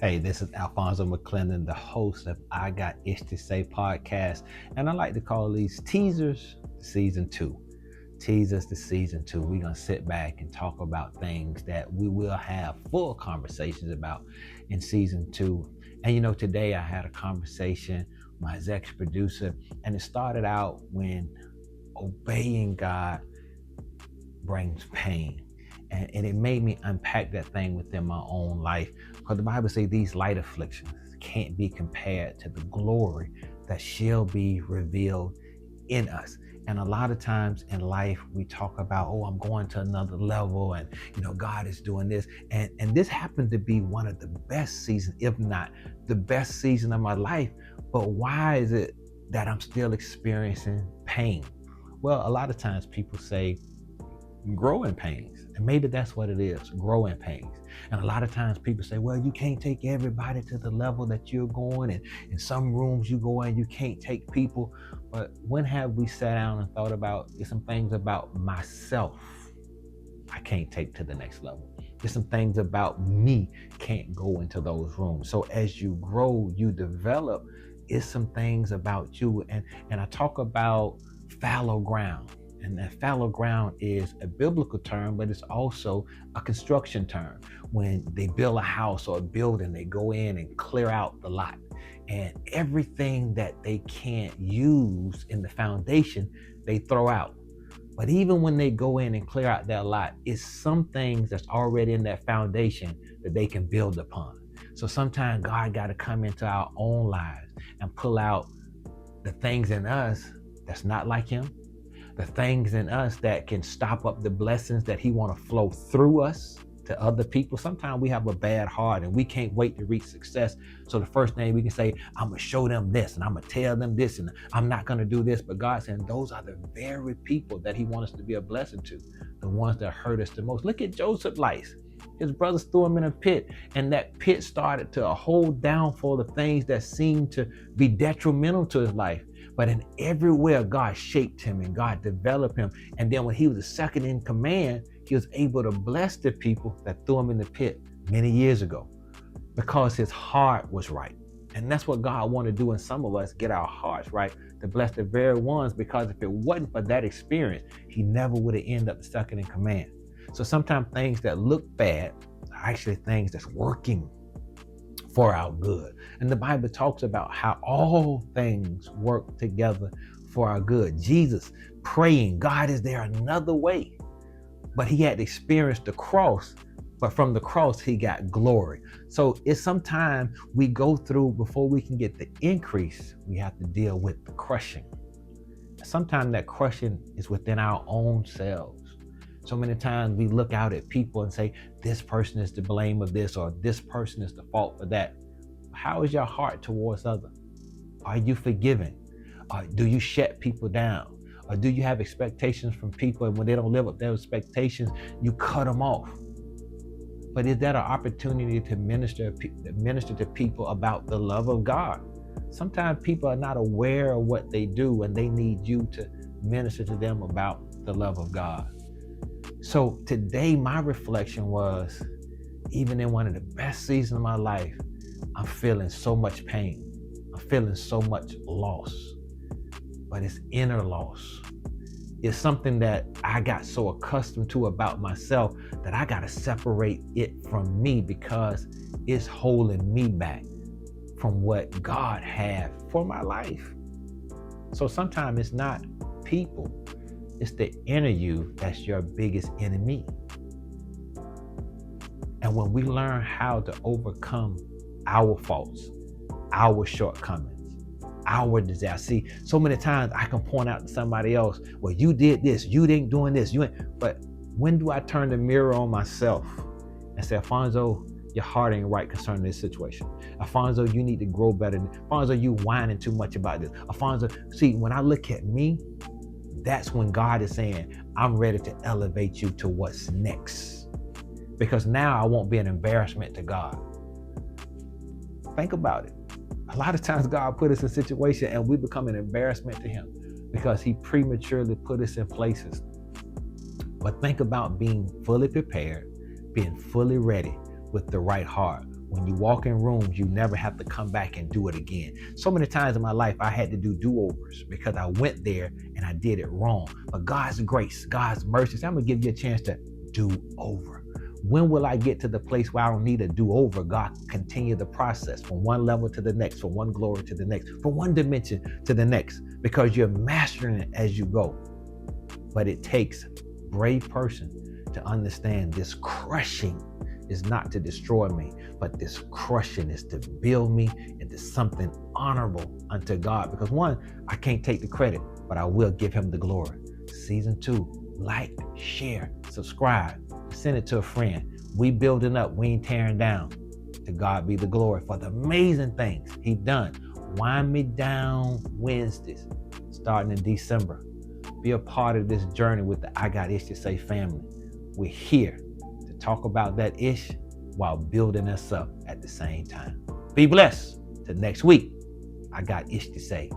Hey, this is Alphonso McClendon, the host of I Got Ish to Say podcast, and I like to call these teasers season two. Teasers to season two. We're gonna sit back and talk about things that we will have full conversations about in season two. And today I had a conversation with my executive producer, and it started out when obeying God brings pain. And it made me unpack that thing within my own life. Because the Bible says these light afflictions can't be compared to the glory that shall be revealed in us. And a lot of times in life, we talk about, oh, I'm going to another level and, God is doing this. And this happened to be one of the best seasons, if not the best season of my life. But why is it that I'm still experiencing pain? Well, a lot of times people say, growing pains. And maybe that's what it is, growing pains. And a lot of times people say, well, you can't take everybody to the level that you're going. And in some rooms you go in, you can't take people. But when have we sat down and thought about some things about myself I can't take to the next level? There's some things about me can't go into those rooms. So as you grow, you develop, it's some things about you. And I talk about fallow ground. And that fallow ground is a biblical term, but it's also a construction term. When they build a house or a building, they go in and clear out the lot. And everything that they can't use in the foundation, they throw out. But even when they go in and clear out their lot, it's some things that's already in that foundation that they can build upon. So sometimes God got to come into our own lives and pull out the things in us that's not like Him, the things in us that can stop up the blessings that He want to flow through us to other people. Sometimes we have a bad heart and we can't wait to reach success. So the first thing we can say, I'm going to show them this and I'm going to tell them this and I'm not going to do this. But God's saying those are the very people that He wants us to be a blessing to, the ones that hurt us the most. Look at Joseph's life. His brothers threw him in a pit, and that pit started to hold down for the things that seemed to be detrimental to his life. But in everywhere, God shaped him and God developed him. And then when he was the second in command, he was able to bless the people that threw him in the pit many years ago because his heart was right. And that's what God wanted to do in some of us, get our hearts right, to bless the very ones, because if it wasn't for that experience, he never would have ended up the second in command. So sometimes things that look bad are actually things that's working for our good. And the Bible talks about how all things work together for our good. Jesus praying, God, is there another way? But he had experienced the cross, but from the cross, he got glory. So it's sometimes we go through, before we can get the increase, we have to deal with the crushing. Sometimes that crushing is within our own selves. So many times we look out at people and say, this person is to blame of this, or this person is the fault for that. How is your heart towards others? Are you forgiving? Do you shut people down? Or do you have expectations from people, and when they don't live up to their expectations, you cut them off? But is that an opportunity to minister to people about the love of God? Sometimes people are not aware of what they do, and they need you to minister to them about the love of God. So today, my reflection was, even in one of the best seasons of my life, I'm feeling so much pain. I'm feeling so much loss. But it's inner loss. It's something that I got so accustomed to about myself that I got to separate it from me, because it's holding me back from what God had for my life. So sometimes it's not people. It's the inner you that's your biggest enemy. And when we learn how to overcome our faults, our shortcomings, our desire. See, so many times I can point out to somebody else, well, you did this, you didn't doing this, but when do I turn the mirror on myself and say, Alphonso, your heart ain't right concerning this situation. Alphonso, you need to grow better. Alphonso, you whining too much about this. Alphonso, see, when I look at me, that's when God is saying, I'm ready to elevate you to what's next. Because now I won't be an embarrassment to God. Think about it. A lot of times God put us in situations and we become an embarrassment to Him because He prematurely put us in places. But think about being fully prepared, being fully ready with the right heart, When you walk in rooms, you never have to come back and do it again. So many times in my life, I had to do do-overs because I went there and I did it wrong. But God's grace, God's mercy, I'm going to give you a chance to do over. When will I get to the place where I don't need a do-over? God, continue the process from one level to the next, from one glory to the next, from one dimension to the next, because you're mastering it as you go. But it takes a brave person to understand this crushing is not to destroy me, but this crushing is to build me into something honorable unto God. Because one, I can't take the credit, but I will give him the glory. Season 2, like, share, subscribe, send it to a friend. We building up, we ain't tearing down. To God be the glory for the amazing things he done. Wind me down Wednesdays, starting in December. Be a part of this journey with the I Got Ish to Say family. We're here to talk about that ish while building us up at the same time. Be blessed. Till next week, I Got Ish to Say.